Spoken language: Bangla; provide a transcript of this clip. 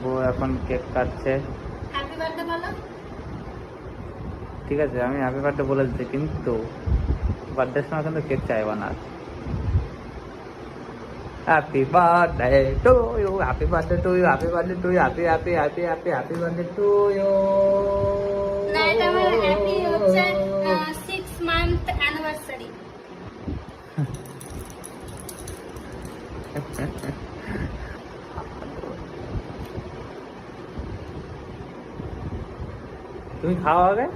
ও এখন কেক কাটছে। হ্যাপি বার্থডে বলো। ঠিক আছে, আমি হ্যাপি বার্থডে বলে দিচ্ছি, কিন্তু বার্থডের সময় কিন্তু কেক চাইবা না। Happy birthday to you, happy birthday to you, happy birthday to you, happy happy happy happy happy birthday to you. না, এটা আমার হ্যাপি হচ্ছে 6 মান্থ অ্যানিভার্সারি। তুমি খাও আগে।